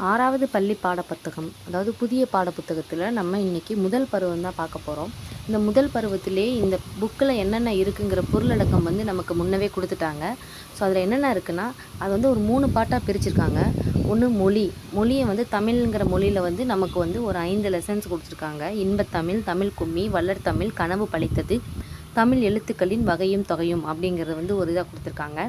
6வது பள்ளி பாடப்புத்தகம், அதாவது புதிய பாடப்புத்தகத்தில் நம்ம இன்றைக்கி முதல் பருவம் தான் பார்க்க போகிறோம். இந்த முதல் பருவத்திலே இந்த புக்கில் என்னென்ன இருக்குங்கிற பொருளடக்கம் வந்து நமக்கு முன்னவே கொடுத்துட்டாங்க. ஸோ அதில் என்னென்ன இருக்குன்னா, அது வந்து ஒரு 3 பாட்டாக பிரிச்சிருக்காங்க. ஒன்று மொழியை வந்து தமிழ்ங்கிற மொழியில் வந்து நமக்கு வந்து ஒரு 5 லெசன்ஸ் கொடுத்துருக்காங்க. இன்பத்தமிழ், தமிழ் கும்மி, வள்ளற் தமிழ், கனவு பழித்தது, தமிழ் எழுத்துக்களின் வகையும் தொகையும் அப்படிங்கிறது வந்து ஒரு இதாக கொடுத்துருக்காங்க.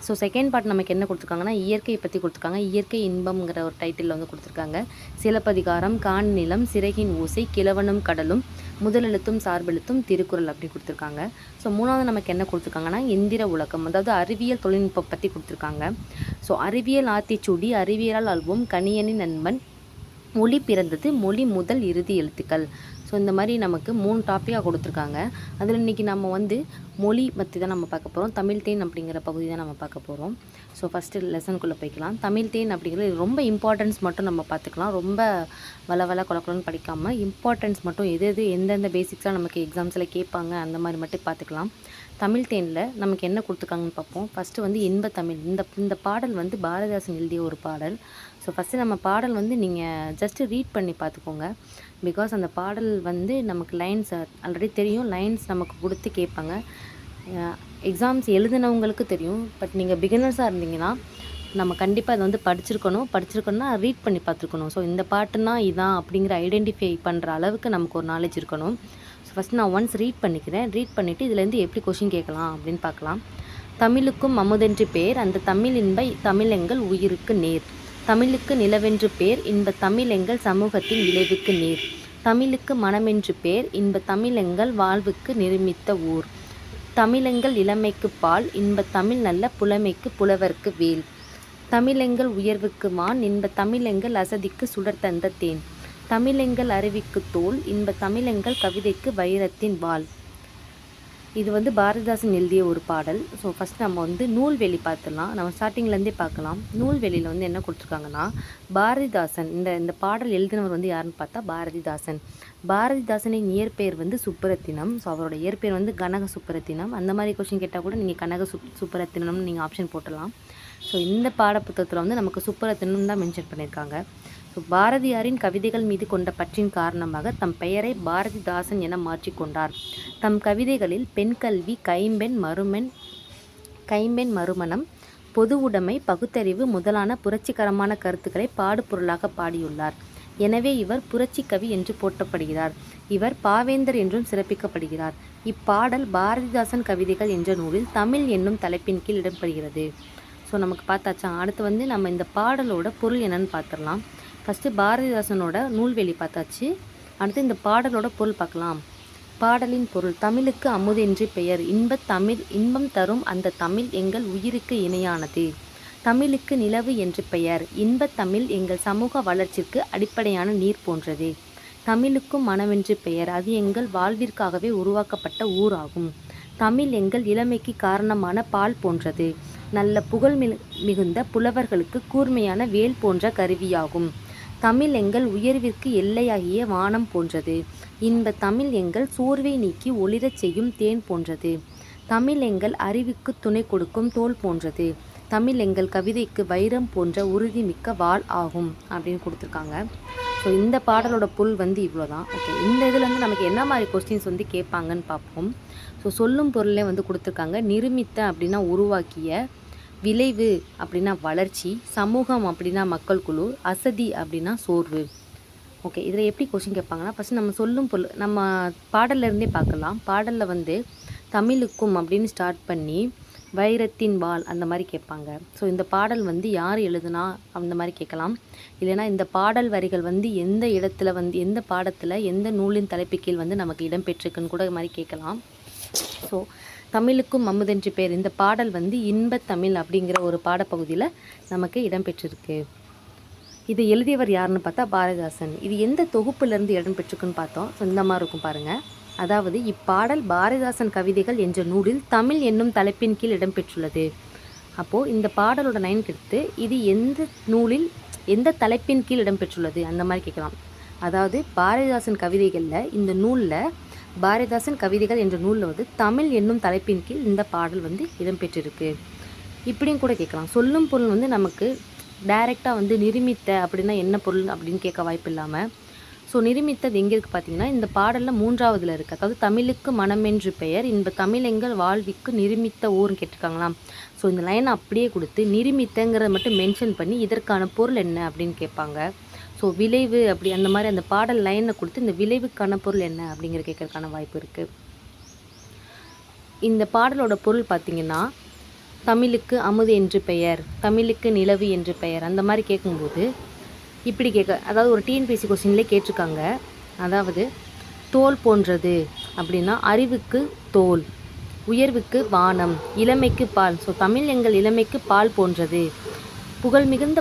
ஸோ செகண்ட் பார்ட் நமக்கு என்ன கொடுத்துருக்காங்கன்னா, இயற்கையை பற்றி கொடுத்துருக்காங்க. இயற்கை இன்பம்ங்கிற ஒரு டைட்டிலில் வந்து கொடுத்துருக்காங்க. சிலப்பதிகாரம், கான் நிலம், சிறகின் ஓசை, கிழவனும் கடலும், முதலெழுத்தும் சார்பெழுத்தும், திருக்குறள் அப்படி கொடுத்துருக்காங்க. ஸோ 3வது நமக்கு என்ன கொடுத்துருக்காங்கன்னா, எந்திர உலகம், அதாவது அறிவியல் தொழில்நுட்பம் பற்றி கொடுத்துருக்காங்க. ஸோ அறிவியல் ஆத்திச்சூடி, அறிவியலால் அல்வோம், கணியனின் நண்பன், மொழி பிறந்தது, மொழி முதல் இறுதி எழுத்துக்கள். ஸோ இந்த மாதிரி நமக்கு 3 டாப்பிக்காக கொடுத்துருக்காங்க. அதில் இன்றைக்கி நம்ம வந்து மொழி பற்றி தான் நம்ம பார்க்க போகிறோம். தமிழ் தேன் அப்படிங்கிற பகுதி தான் நம்ம பார்க்க போகிறோம். ஸோ ஃபஸ்ட்டு லெசனுக்குள்ளே போய்க்கலாம். தமிழ் தேன் அப்படிங்கிறது ரொம்ப இம்பார்ட்டன்ஸ் மட்டும் நம்ம பார்த்துக்கலாம். ரொம்ப வள கொலன்னு படிக்காமல் இம்பார்ட்டன்ஸ் மட்டும் எது எந்தெந்த பேசிக்ஸாக நமக்கு எக்ஸாம்ஸில் கேட்பாங்க அந்த மாதிரி மட்டும் பார்த்துக்கலாம். தமிழ் தேனில் நமக்கு என்ன கொடுத்துருக்காங்கன்னு பார்ப்போம். ஃபஸ்ட்டு வந்து இன்பத்தமிழ். இந்த பாடல் வந்து பாரதிதாசன் எழுதிய ஒரு பாடல். ஸோ ஃபஸ்ட்டு நம்ம பாடல் வந்து நீங்கள் ஜஸ்ட்டு ரீட் பண்ணி பார்த்துக்கோங்க. பிகாஸ் அந்த பாடல் வந்து நமக்கு லைன்ஸ் ஆல்ரெடி தெரியும். லைன்ஸ் நமக்கு கொடுத்து கேட்பாங்க. எக்ஸாம்ஸ் எழுதினவங்களுக்கு தெரியும். பட் நீங்கள் பிகினர்ஸாக இருந்தீங்கன்னா நம்ம கண்டிப்பாக அதை வந்து படிச்சிருக்கணும்னா ரீட் பண்ணி பார்த்துருக்கணும். ஸோ இந்த பாட்டுனா இதான் அப்படிங்கிற ஐடென்டிஃபை பண்ணுற அளவுக்கு நமக்கு ஒரு நாலேஜ் இருக்கணும். ஸோ ஃபஸ்ட் நான் ஒன்ஸ் ரீட் பண்ணிக்கிறேன். ரீட் பண்ணிவிட்டு இதுலேருந்து எப்படி கொஷின் கேட்கலாம் அப்படின்னு பார்க்கலாம். தமிழுக்கும் அமுதென்று பேர், அந்த தமிழ் இன்ப தமிழெங்கள் உயிருக்கு நேர். தமிழுக்கு நிலவென்று பேர், இன்ப தமிழெங்கள் சமூகத்தின் விளைவுக்கு நேர். தமிழுக்கு மனமென்று பேர், இன்ப தமிழெங்கள் வாழ்வுக்கு நிருமித்த ஊர். தமிழெங்கள் இளமைக்கு பால், இன்ப தமிழ் நல்ல புலமைக்கு புலவர்க்கு வேல். தமிழெங்கள் உயர்வுக்கு வான், இன்ப தமிழெங்கள் அசதிக்கு சுடர் தந்த தேன். தமிழெங்கள் அருவிக்கு தோல், இன்ப தமிழெங்கள் கவிதைக்கு வைரத்தின் வாள். இது வந்து பாரதிதாசன் எழுதிய ஒரு பாடல். ஸோ ஃபஸ்ட் நம்ம வந்து நூல்வெளி பார்த்துடலாம். நம்ம ஸ்டார்டிங்லேருந்தே பார்க்கலாம். நூல்வெளியில் வந்து என்ன கொடுத்துருக்காங்கன்னா, பாரதிதாசன் இந்த பாடல் எழுதினவர் வந்து யாருன்னு பார்த்தா பாரதிதாசன். பாரதிதாசனின் இயற்பெயர் வந்து சுப்புரத்தினம். ஸோ அவரோட இயற்பெயர் வந்து கனக சுப்புரத்தினம். அந்த மாதிரி கொஸ்டின் கேட்டால் கூட நீங்கள் கனக சுப்புரத்தினம்னு நீங்கள் ஆப்ஷன் போட்டலாம். ஸோ இந்த பாடப்புத்தகத்தில் வந்து நமக்கு சுப்புரத்தினம் தான் மென்ஷன் பண்ணியிருக்காங்க. ஸோ பாரதியாரின் கவிதைகள் மீது கொண்ட பற்றின் காரணமாக தம் பெயரை பாரதிதாசன் என மாற்றிக்கொண்டார். தம் கவிதைகளில் பெண் கல்வி, கைம்பெண் மறுமணம், பொது உடைமை, பகுத்தறிவு முதலான புரட்சிகரமான கருத்துக்களை பாடுபொருளாக பாடியுள்ளார். எனவே இவர் புரட்சி கவி என்று போற்றப்படுகிறார். இவர் பாவேந்தர் என்றும் சிறப்பிக்கப்படுகிறார். இப்பாடல் பாரதிதாசன் கவிதைகள் என்ற நூலில் தமிழ் என்னும் தலைப்பின் கீழ் இடம்பெறுகிறது. ஸோ நமக்கு பார்த்தாச்சா. அடுத்து வந்து நம்ம இந்த பாடலோட பொருள் என்னன்னு பார்த்துடலாம். ஃபஸ்ட்டு பாரதிதாசனோட நூல்வெளி பார்த்தாச்சு. அடுத்து இந்த பாடலோட பொருள் பார்க்கலாம். பாடலின் பொருள்: தமிழுக்கு அமுதென்று பெயர், இன்பம் தரும் அந்த தமிழ் எங்கள் உயிருக்கு இணையானது. தமிழுக்கு நிலவு என்று பெயர், இன்பத் தமிழ் எங்கள் சமூக வளர்ச்சிக்கு அடிப்படையான நீர் போன்றது. தமிழுக்கும் மனமென்று பெயர், அது எங்கள் வாழ்விற்காகவே உருவாக்கப்பட்ட ஊராகும். தமிழ் எங்கள் இளமைக்கு காரணமான பால் போன்றது. நல்ல புகழ் மிகுந்த புலவர்களுக்கு கூர்மையான வேல் போன்ற கருவியாகும். தமிழ் எங்கள் உயர்விற்கு எல்லையாகிய வானம் போன்றது. இன்ப தமிழ் எங்கள் சோர்வை நீக்கி ஒளிரச் செய்யும் தேன் போன்றது. தமிழ் எங்கள் அறிவுக்கு துணை கொடுக்கும் தோல் போன்றது. தமிழ் எங்கள் கவிதைக்கு வைரம் போன்ற உறுதிமிக்க வாள் ஆகும் அப்படின்னு கொடுத்துருக்காங்க. ஸோ இந்த பாடலோட பொருள் வந்து இவ்வளோ தான். ஓகே, இந்த இதில் வந்து நமக்கு என்ன மாதிரி கொஸ்டின்ஸ் வந்து கேட்பாங்கன்னு பார்ப்போம். ஸோ சொல்லும் பொருளே வந்து கொடுத்துருக்காங்க. நிருமித்த அப்படின்னா உருவாக்கிய, விளைவு அப்படின்னா வளர்ச்சி, சமூகம் அப்படின்னா மக்கள் குழு, அசதி அப்படின்னா சோர்வு. ஓகே, இதில் எப்படி கொஸ்டின் கேட்பாங்கன்னா, ஃபஸ்ட்டு நம்ம சொல்லும் பொருள் நம்ம பாடல்லேருந்தே பார்க்கலாம். பாடலில் வந்து தமிழுக்கும் அப்படின்னு ஸ்டார்ட் பண்ணி வைரத்தின் வாள் அந்த மாதிரி கேட்பாங்க. ஸோ இந்த பாடல் வந்து யார் எழுதுனா அந்த மாதிரி கேட்கலாம். இல்லைனா இந்த பாடல் வரிகள் வந்து எந்த இடத்துல வந்து எந்த பாடத்தில் எந்த நூலின் தலைப்பு கீழ் வந்து நமக்கு இடம்பெற்றிருக்குன்னு கூட மாதிரி கேட்கலாம். ஸோ தமிழுக்கும் அமுதென்று பேர், இந்த பாடல் வந்து இன்பத் தமிழ் அப்படிங்கிற ஒரு பாடப்பகுதியில் நமக்கு இடம்பெற்றிருக்கு. இதை எழுதியவர் யாருன்னு பார்த்தா பாரதிதாசன். இது எந்த தொகுப்புலேருந்து இடம்பெற்றிருக்குன்னு பார்த்தோம். ஸோ இந்த மாதிரி இருக்கும் பாருங்கள். அதாவது இப்பாடல் பாரதிதாசன் கவிதைகள் என்ற நூலில் தமிழ் என்னும் தலைப்பின் கீழ் இடம்பெற்றுள்ளது. அப்போது இந்த பாடலோட லைன் எடுத்து இது எந்த நூலில் எந்த தலைப்பின் கீழ் இடம்பெற்றுள்ளது அந்த மாதிரி கேட்கலாம். அதாவது பாரதிதாசன் கவிதைகளில் இந்த நூலில் பாரதிதாசன் கவிதைகள் என்ற நூலில் வந்து தமிழ் என்னும் தலைப்பின் கீழ் இந்த பாடல் வந்து இடம்பெற்றிருக்கு. இப்படியும் கூட கேட்கலாம். சொல்லும் பொருள் வந்து நமக்கு டைரெக்டாக வந்து நிருமித்த அப்படின்னா என்ன பொருள் அப்படின்னு கேட்க வாய்ப்பு இல்லாமல், ஸோ நிருமித்தது எங்கே இருக்குது பார்த்தீங்கன்னா, இந்த பாடலில் 3வதுல இருக்குது. அதாவது தமிழுக்கு மனமென்று பெயர், இன்ப தமிழெங்கள் வாழ்விக்கு நிருமித்த ஊர்னு கேட்டிருக்காங்களாம். ஸோ இந்த லைனை அப்படியே கொடுத்து நிருமித்தங்கிறத மட்டும் மென்ஷன் பண்ணி இதற்கான பொருள் என்ன அப்படின்னு கேட்பாங்க. ஸோ விளைவு அப்படி அந்த மாதிரி அந்த பாடல் லைனை கொடுத்து இந்த விளைவுக்கான பொருள் என்ன அப்படிங்கிற கேட்கறதுக்கான வாய்ப்பு இருக்குது. இந்த பாடலோட பொருள் பார்த்திங்கன்னா, தமிழுக்கு அமுது என்று பெயர், தமிழுக்கு நிலவு என்று பெயர், அந்த மாதிரி கேட்கும்போது இப்படி அதாவது ஒரு டிஎன்பிஎஸ்சி கொஸ்டின்லேயே கேட்டிருக்காங்க. அதாவது தோல் போன்றது அப்படின்னா அறிவுக்கு தோல், உயர்வுக்கு வானம், இளமைக்கு பால். ஸோ தமிழ் எங்கள் இளமைக்கு பால் போன்றது, புகழ் மிகுந்த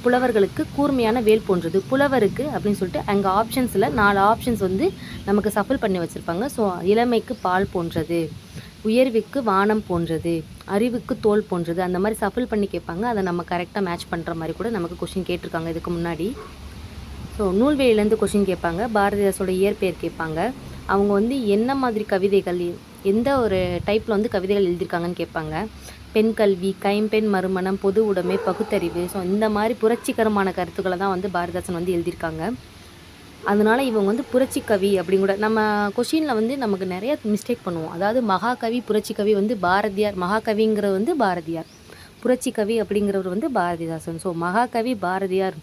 புலவர்களுக்கு கூர்மையான வேல் போன்றது. புலவருக்கு அப்படின்னு சொல்லிட்டு அங்கே ஆப்ஷன்ஸில் 4 ஆப்ஷன்ஸ் வந்து நமக்கு சஃபில் பண்ணி வச்சுருப்பாங்க. ஸோ இளமைக்கு பால் போன்றது, உயர்வுக்கு வானம் போன்றது, அறிவுக்கு தோல் போன்றது, அந்த மாதிரி சஃபில் பண்ணி கேட்பாங்க. அதை நம்ம கரெக்டாக மேட்ச் பண்ணுற மாதிரி கூட நமக்கு கொஷின் கேட்டிருக்காங்க இதுக்கு முன்னாடி. ஸோ நூல்வெளியிலேருந்து கொஷின் கேட்பாங்க, பாரதிதாசோட இயற்பெயர் கேட்பாங்க, அவங்க வந்து என்ன மாதிரி கவிதைகள், எந்த ஒரு டைப்பில் வந்து கவிதைகள் எழுதியிருக்காங்கன்னு கேட்பாங்க. பெண் கல்வி, கைம்பெண் மறுமணம், பொது உடைமை, பகுத்தறிவு, ஸோ இந்த மாதிரி புரட்சிகரமான கருத்துக்களை தான் வந்து பாரதிதாசன் வந்து எழுதியிருக்காங்க. அதனால் இவங்க வந்து புரட்சி கவி அப்படிங்கூட நம்ம கொஷினில் வந்து நமக்கு நிறைய மிஸ்டேக் பண்ணுவோம். அதாவது மகாகவி புரட்சி கவி வந்து பாரதியார், மகாகவிங்கிறது வந்து பாரதியார், புரட்சி கவி அப்படிங்கிறவர் வந்து பாரதிதாசன். ஸோ மகாகவி பாரதியார்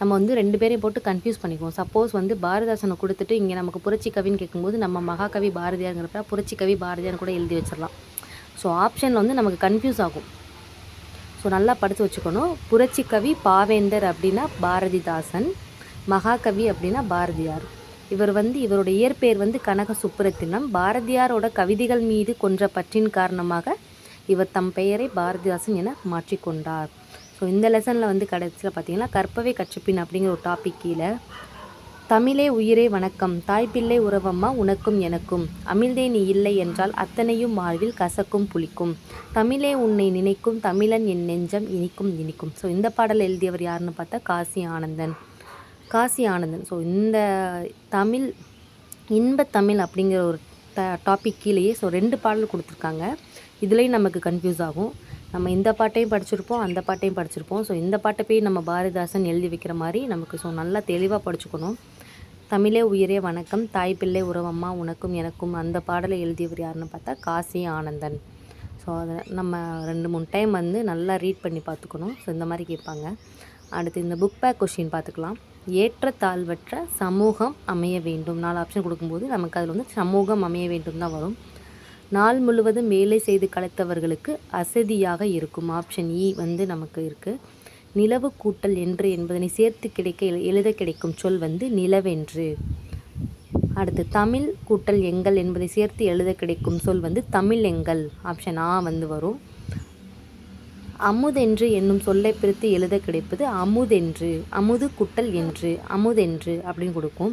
நம்ம வந்து 2 பேரையும் போட்டு கன்ஃபியூஸ் பண்ணிக்குவோம். சப்போஸ் வந்து பாரதிதாசனை கொடுத்துட்டு இங்கே நமக்கு புரட்சி கவின்னு கேட்கும்போது நம்ம மகாகவி பாரதியாருங்கிறப்ப புரட்சி கவி பாரதியார் கூட எழுதி வச்சிடலாம். ஸோ ஆப்ஷனில் வந்து நமக்கு கன்ஃபியூஸ் ஆகும். ஸோ நல்லா படித்து வச்சுக்கணும். புரட்சி கவி பாவேந்தர் அப்படின்னா பாரதிதாசன், மகாகவி அப்படின்னா பாரதியார். இவர் வந்து இவருடைய இயற்பெயர் வந்து கனக சுப்புரத்தினம். பாரதியாரோட கவிதைகள் மீது கொன்ற பற்றின் காரணமாக இவர் தம் பெயரை பாரதிதாசன் என மாற்றிக்கொண்டார். ஸோ இந்த லெசனில் வந்து கடைசியில் பார்த்தீங்கன்னா கற்பவே கற்றபின் அப்படிங்கிற ஒரு டாபிக் கீழே தமிழே உயிரே வணக்கம், தாய்ப்பிள்ளை உறவம்மா உனக்கும் எனக்கும், அமிழ்தே நீ இல்லை என்றால் அத்தனையும் வாழ்வில் கசக்கும் புளிக்கும், தமிழே உன்னை நினைக்கும் தமிழன் என் நெஞ்சம் இனிக்கும் இனிக்கும். ஸோ இந்த பாடல் எழுதியவர் யாருன்னு பார்த்தா காசி ஆனந்தன். ஸோ இந்த தமிழ் இன்ப தமிழ் அப்படிங்கிற ஒரு டாபிக் கீழேயே ஸோ 2 பாடல் கொடுத்துருக்காங்க. இதுலேயும் நமக்கு கன்ஃபியூஸ் ஆகும். நம்ம இந்த பாட்டையும் படிச்சிருப்போம், அந்த பாட்டையும் படிச்சிருப்போம். ஸோ இந்த பாட்டை போய் நம்ம பாரதிதாசன் எழுதி வைக்கிற மாதிரி நமக்கு ஸோ நல்லா தெளிவாக படிச்சுக்கணும். தமிழே உயிரே வணக்கம், தாய்ப்பிள்ளை உறவம்மா உனக்கும் எனக்கும், அந்த பாடலை எழுதியவர் யாருன்னு பார்த்தா காசி ஆனந்தன். ஸோ அதை நம்ம 2-3 டைம் வந்து நல்லா ரீட் பண்ணி பார்த்துக்கணும். ஸோ இந்த மாதிரி கேட்பாங்க. அடுத்து இந்த புக் பேக் கொஷின் பார்த்துக்கலாம். ஏற்ற தாழ்வற்ற சமூகம் அமைய வேண்டும், 4 ஆப்ஷன் கொடுக்கும்போது நமக்கு அதில் வந்து சமூகம் அமைய வேண்டும் தான் வரும். நாள் முழுவதும் வேலை செய்து களைத்தவர்களுக்கு அசதியாக இருக்கும், ஆப்ஷன் இ வந்து நமக்கு இருக்குது. நிலவு கூட்டல் என்று என்பதனை சேர்த்து எழுத கிடைக்கும் சொல் வந்து நிலவென்று. அடுத்து தமிழ் கூட்டல் எங்கள் என்பதை சேர்த்து எழுத கிடைக்கும் சொல் வந்து தமிழ் எங்கள், ஆப்ஷன் ஆ வந்து வரும். அமுதென்று என்னும் சொல்லை பிரித்து எழுத கிடைப்பது அமுதென்று, அமுது கூட்டல் என்று, அமுதென்று அப்படின்னு கொடுக்கும்,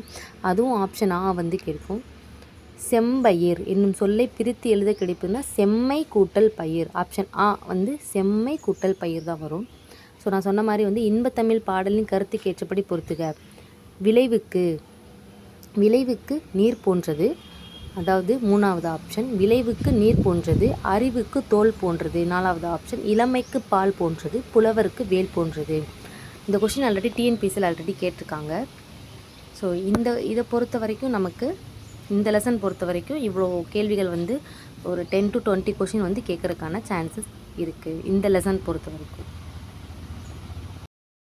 அதுவும் ஆப்ஷன் ஆ வந்து கிடைக்கும். செம்பயிர் என்னும் சொல்லை பிரித்து எழுத கிடைப்பதுன்னா செம்மை கூட்டல் பயிர், ஆப்ஷன் ஆ வந்து செம்மை கூட்டல் பயிர் தான் வரும். ஸோ நான் சொன்ன மாதிரி வந்து இன்பத்தமிழ் பாடலின் கருத்துக்கு ஏற்றபடி பொறுத்துக. விளைவுக்கு நீர் போன்றது, அதாவது 3வது ஆப்ஷன். விளைவுக்கு நீர் போன்றது, அறிவுக்கு தோல் போன்றது 4வது ஆப்ஷன். இளமைக்கு பால் போன்றது, புலவருக்கு வேல் போன்றது. இந்த கொஸ்டின் ஆல்ரெடி டிஎன்பிஎஸ்சியில் ஆல்ரெடி கேட்டிருக்காங்க. ஸோ இதை பொறுத்த வரைக்கும் நமக்கு இந்த லெசன் பொறுத்த வரைக்கும் இவ்வளோ கேள்விகள் வந்து ஒரு 10 to 20 கொஷின் வந்து கேட்குறதுக்கான சான்சஸ் இருக்குது இந்த லெசன் பொறுத்த வரைக்கும்.